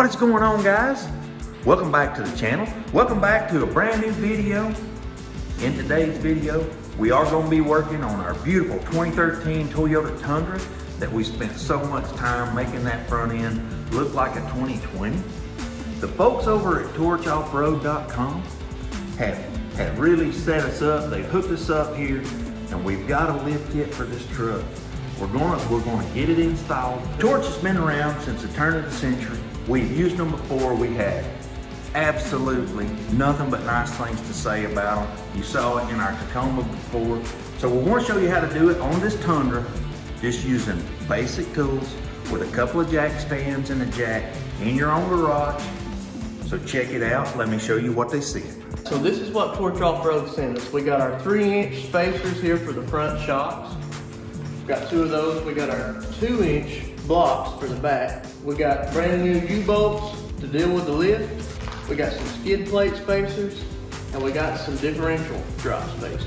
What is going on, guys? Welcome back to the channel. Welcome back to a brand new video. In today's video, we are going to be working on our beautiful 2013 Toyota Tundra that we spent so much time making that front end look like a 2020. The folks over at torchoffroad.com have really set us up. They've hooked us up here, and we've got a lift kit for this truck. We're gonna get it installed. Torch has been around since the turn of the century. We've used them before. We had absolutely nothing but nice things to say about them. You saw it in our Tacoma before. So we want to show you how to do it on this Tundra, just using basic tools with a couple of jack stands and a jack in your own garage. So check it out. Let me show you what they said. So this is what Torch Off-Road sent us. We got our 3-inch spacers here for the front shocks. We've got 2 of those. We got our 2-inch blocks for the back. We got brand new U-bolts to deal with the lift. We got some skid plate spacers, and we got some differential drop spacers.